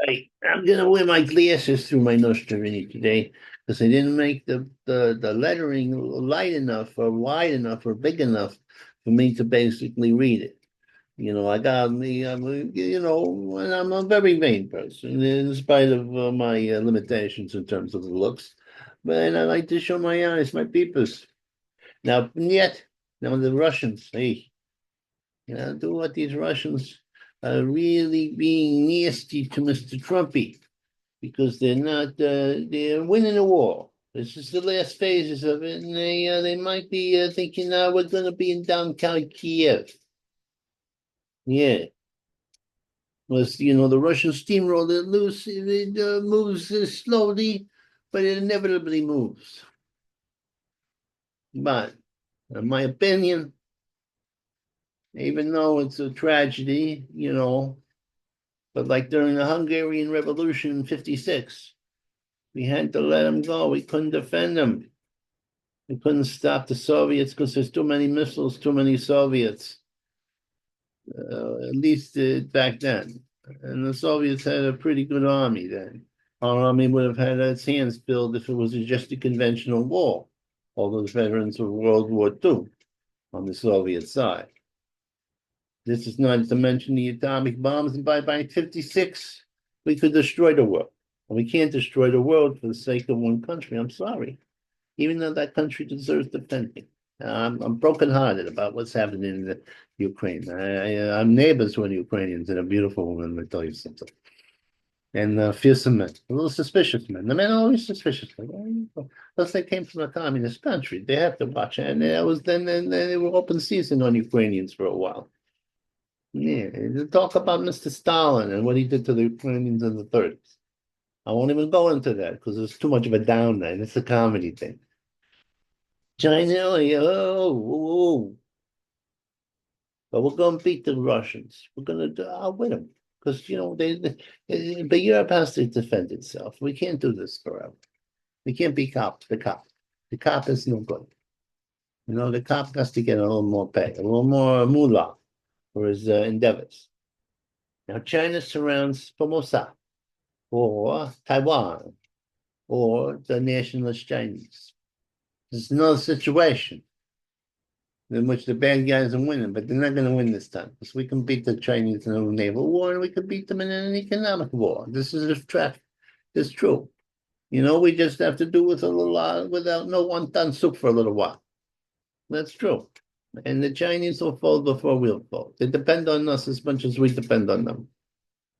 Right. I'm gonna wear my glasses through my nostril today because I didn't make the lettering light enough or wide enough or big enough for me to basically read it. I got me, and I'm a very vain person in spite of my limitations in terms of the looks. But I like to show my eyes, my peepers. Now the Russians, hey, do what these Russians are really being nasty to Mr. Trumpy because they're winning the war. This is the last phases of it, and they might be thinking, we're going to be in downtown Kiev. Yeah, was the Russian steamroller loose. It moves slowly, but it inevitably moves. But in my opinion, even though it's a tragedy, but like during the Hungarian Revolution in '56, we had to let them go. We couldn't defend them. We couldn't stop the Soviets because there's too many missiles, too many Soviets, at least back then. And the Soviets had a pretty good army then. Our army would have had its hands filled if it was just a conventional war. All those veterans of World War II on the Soviet side. This is not to mention the atomic bombs, and by '56, we could destroy the world. And we can't destroy the world for the sake of one country. I'm sorry. Even though that country deserves defending. I'm brokenhearted about what's happening in the Ukraine. I'm neighbors with Ukrainians and a beautiful woman, let me tell you something. And fearsome men, a little suspicious men. The men are always suspicious. Unless they came from a communist country, they have to watch. And that was then they were open season on Ukrainians for a while. Yeah, talk about Mr. Stalin and what he did to the Ukrainians in the 30s. I won't even go into that because it's too much of a down night. It's a comedy thing. China, oh, but we're going to beat the Russians. We're going to outwit them because but Europe has to defend itself. We can't do this forever. We can't be the cop. The cop is no good. The cop has to get a little more pay, a little more moolah for his endeavors. Now, China surrounds Formosa or Taiwan or the nationalist Chinese. There's another situation in which the bad guys are winning, but they're not going to win this time because we can beat the Chinese in a naval war and we can beat them in an economic war. This is a fact. It's true. We just have to do with a little without no wonton soup for a little while. That's true. And the Chinese will fold before we'll fold. They depend on us as much as we depend on them.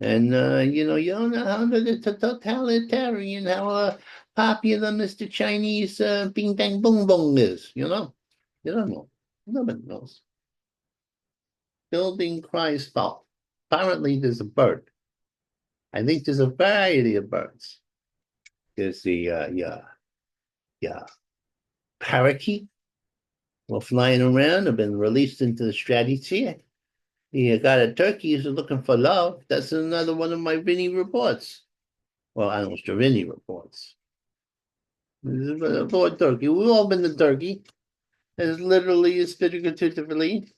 And you don't know how the totalitarian, how popular Mr. Chinese Bing Bang Boom Boom is. You don't know. Nobody knows. Building cries foul. Apparently, there's a bird. I think there's a variety of birds. There's the parakeet. Well, flying around, have been released into the stratosphere. You got a turkey who's looking for love. That's another one of my Vinny reports. Well, I don't know, Vinny reports. Lord Turkey. We've all been to Turkey. As literally as figuratively,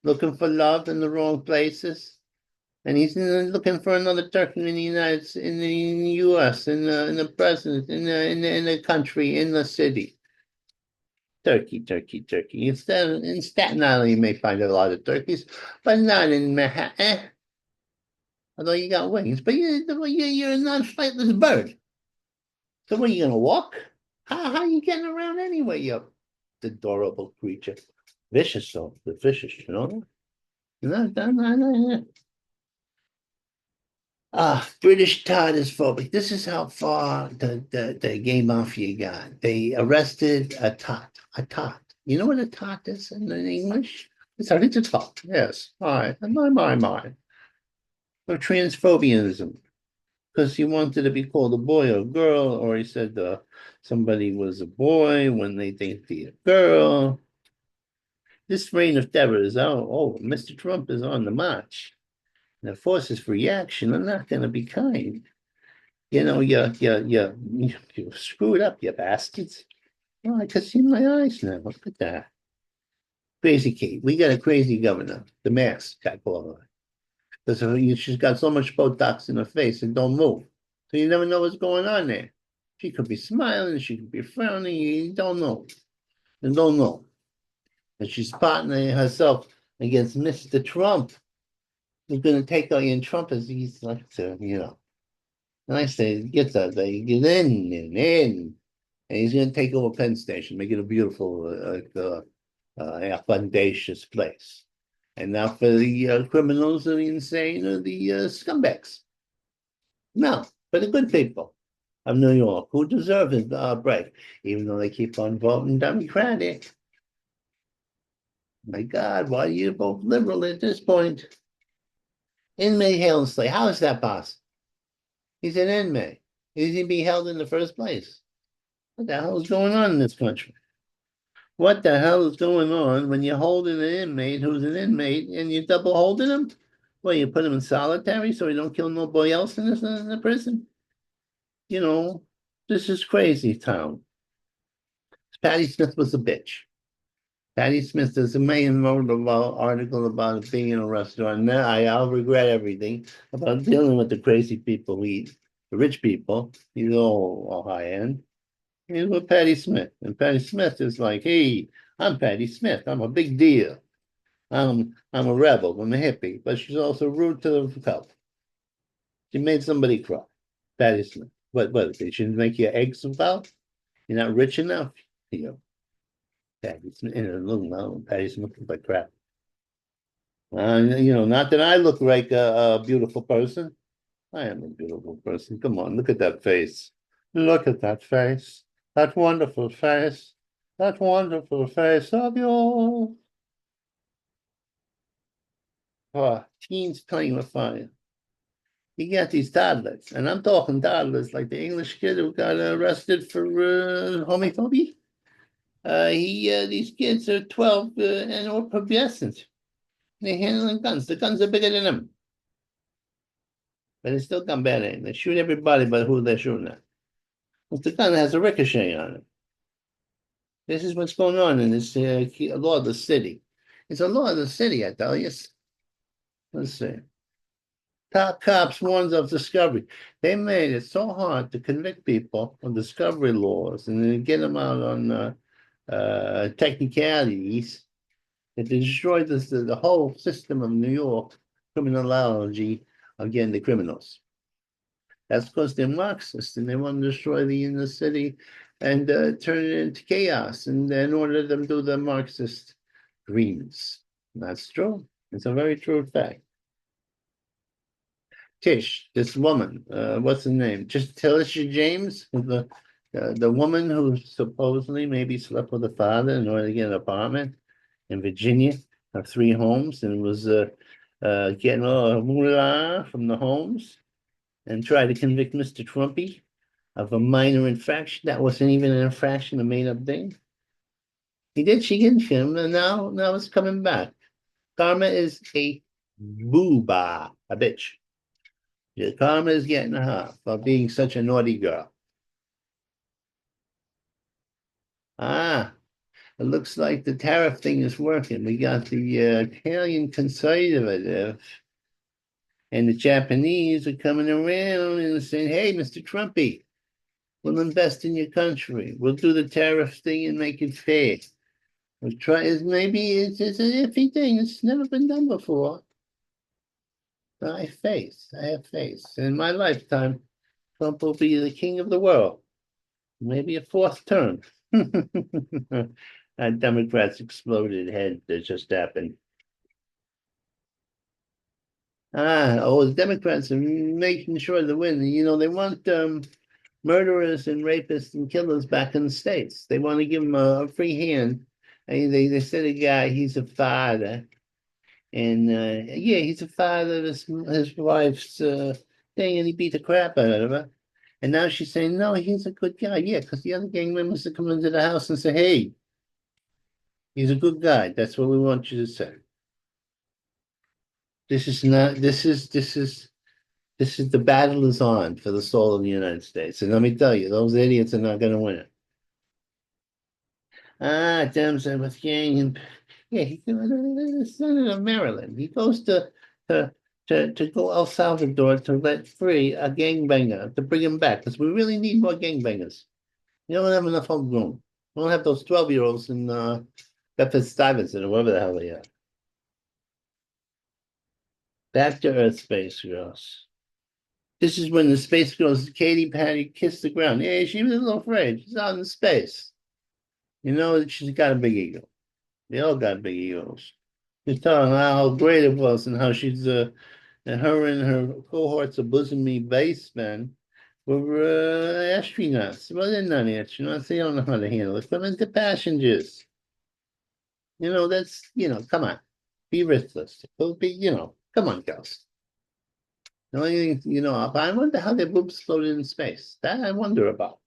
looking for love in the wrong places. And he's looking for another turkey in the in the U.S., in the president, in the country, in the city. Turkey, turkey, turkey. Instead, in Staten Island, you may find a lot of turkeys, but not in Manhattan. Although you got wings, but you're a non-flightless bird. So what are you gonna walk? How are you getting around anyway, you adorable creature? Vicious though, the vicious, No. British Todd is phobic. This is how far the gay mafia got. They arrested a tot. A tot. You know what a tot is in English? It's a tot. Yes. All right. My. So transphobianism. Because he wanted to be called a boy or a girl, or he said somebody was a boy when they think they're a girl. This reign of terror is Mr. Trump is on the march. The forces for reaction are not going to be kind. You screwed up, you bastards. Oh, I can see my eyes now. Look at that. Crazy Kate. We got a crazy governor. The mask got all right. because she's got so much Botox in her face and don't move. So you never know what's going on there. She could be smiling, she could be frowning, you don't know. You don't know. And she's partnering herself against Mr. Trump, who's going to take out Ian Trump as he's like to. And I say, get that, they get in. And he's going to take over Penn Station, make it a beautiful, audacious place. And now for the criminals or the insane or the scumbags. No, for the good people of New York who deserve a break, even though they keep on voting Democratic. My God, why are you both liberal at this point? Inmate Hailsley, how is that possible? He's an inmate. Is he being held in the first place? What the hell is going on in this country? What the hell is going on when you're holding an inmate who's an inmate and you're double holding him? Well, you put him in solitary so he don't kill nobody else in the prison? You know, this is crazy town. Patty Smith was a bitch. Patty Smith, there's a man wrote about article about being in a restaurant. Now I'll regret everything about dealing with the crazy people who eat, the rich people. He's all high end. He's with Patty Smith. And Patty Smith is like, hey, I'm Patty Smith. I'm a big deal. I'm a rebel. I'm a hippie. But she's also rude to the couple. She made somebody cry. Patty Smith. What? She didn't make you eggs about? You're not rich enough? You know, Patty Smith in a little mountain. Patty Smith looks like crap. Not that I look like a beautiful person. I am a beautiful person. Come on, look at that face. Look at that face. That wonderful face. That wonderful face of yours. Oh, teens playing with fire. You got these toddlers, and I'm talking toddlers like the English kid who got arrested for homophobia. These kids are 12 and or pubescent. They're handling guns. The guns are bigger than them. But they still come bad at. They shoot everybody but who they're shooting at. If the gun has a ricochet on it. This is what's going on in this law of the city. It's a law of the city, I tell you. Let's see. Top cops warns of discovery. They made it so hard to convict people on discovery laws and then get them out on technicalities that they destroyed the whole system of New York criminology against the criminals. That's because they're Marxists and they want to destroy the inner city and turn it into chaos and in order them to do the Marxist dreams. That's true. It's a very true fact. Tish, this woman, what's her name? Just Tilisha James, the woman who supposedly maybe slept with the father in order to get an apartment in Virginia, of 3 homes, and was getting a moolah from the homes and tried to convict Mr. Trumpy of a minor infraction. That wasn't even an infraction, a made-up thing. She did him, and now it's coming back. Karma is a booba, a bitch. Yeah, karma is getting her for being such a naughty girl. It looks like the tariff thing is working. We got the Italian conservative and the Japanese are coming around and saying, hey, Mr. Trumpy, we'll invest in your country. We'll do the tariff thing and make it fair. We'll try. It's an iffy thing. It's never been done before. But I have faith. In my lifetime, Trump will be the king of the world. Maybe a 4th term. Democrats exploded head that just happened. The Democrats are making sure to win. They want murderers and rapists and killers back in the States. They want to give them a free hand. They said a guy, he's a father. And yeah, he's a father of his wife's thing, and he beat the crap out of her. And now she's saying, no, he's a good guy. Yeah, because the other gang members have come into the house and say, hey, he's a good guy. That's what we want you to say. This is the battle is on for the soul of the United States. And let me tell you, those idiots are not going to win it. Dems with gang and yeah, he's Senator of Maryland. He goes to to go El Salvador to let free a gangbanger to bring him back because we really need more gangbangers. You don't have enough homegrown. We don't have those 12-year-olds in Bedford-Stuyvesant or wherever the hell they are. Back to Earth, Space Girls. This is when the Space Girls, Katy Patty, kissed the ground. Yeah, she was a little afraid. She's out in space. You know, she's got a big ego. They all got big egos. She's telling how great it was and how she's and her cohorts of bosomy basemen were astronauts. Well, they're not astronauts. They don't know how to handle it. Put them into passengers. You know, come on. Be realistic. Come on, girls. The only thing, I wonder how their boobs floated in space. That I wonder about.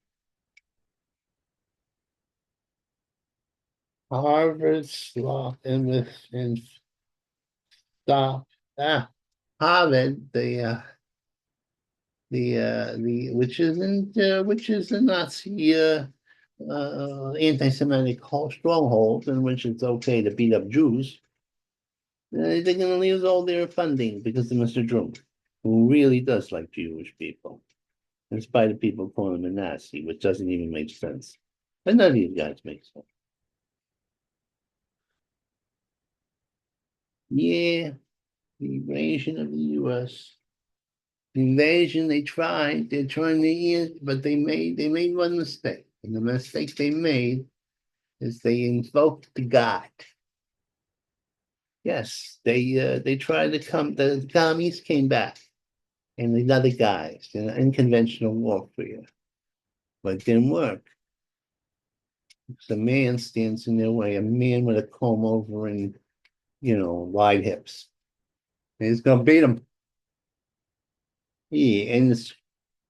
Harvard sloth and stop. Harvard, which is a Nazi anti-Semitic stronghold in which it's okay to beat up Jews. They're going to lose all their funding because of Mr. Drum, who really does like Jewish people, in spite of people calling him a Nazi, which doesn't even make sense. But none of these guys make sense. Yeah, the invasion of the U.S. The invasion, they're trying to end, but they made one mistake. And the mistake they made is they invoked the God. Yes, they tried to come, the commies came back and the other guys in unconventional warfare, but it didn't work. The man stands in their way, a man with a comb over and wide hips. And he's gonna beat him. Yeah, and this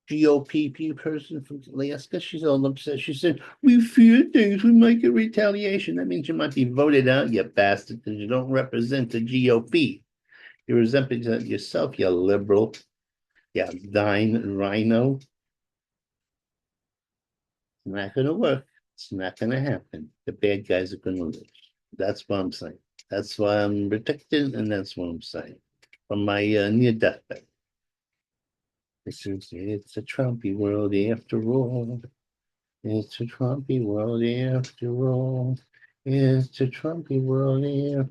GOP person from Alaska, she's all upset. She said, "We fear things. We might get retaliation." That means you might be voted out, you bastard, because you don't represent the GOP. You represent yourself, you liberal, you dying rhino. It's not going to work. It's not going to happen. The bad guys are going to lose. That's what I'm saying. That's why I'm protected, and that's what I'm saying from my near deathbed. It's a Trumpy world after all. It's a Trumpy world after all. It's a Trumpy world after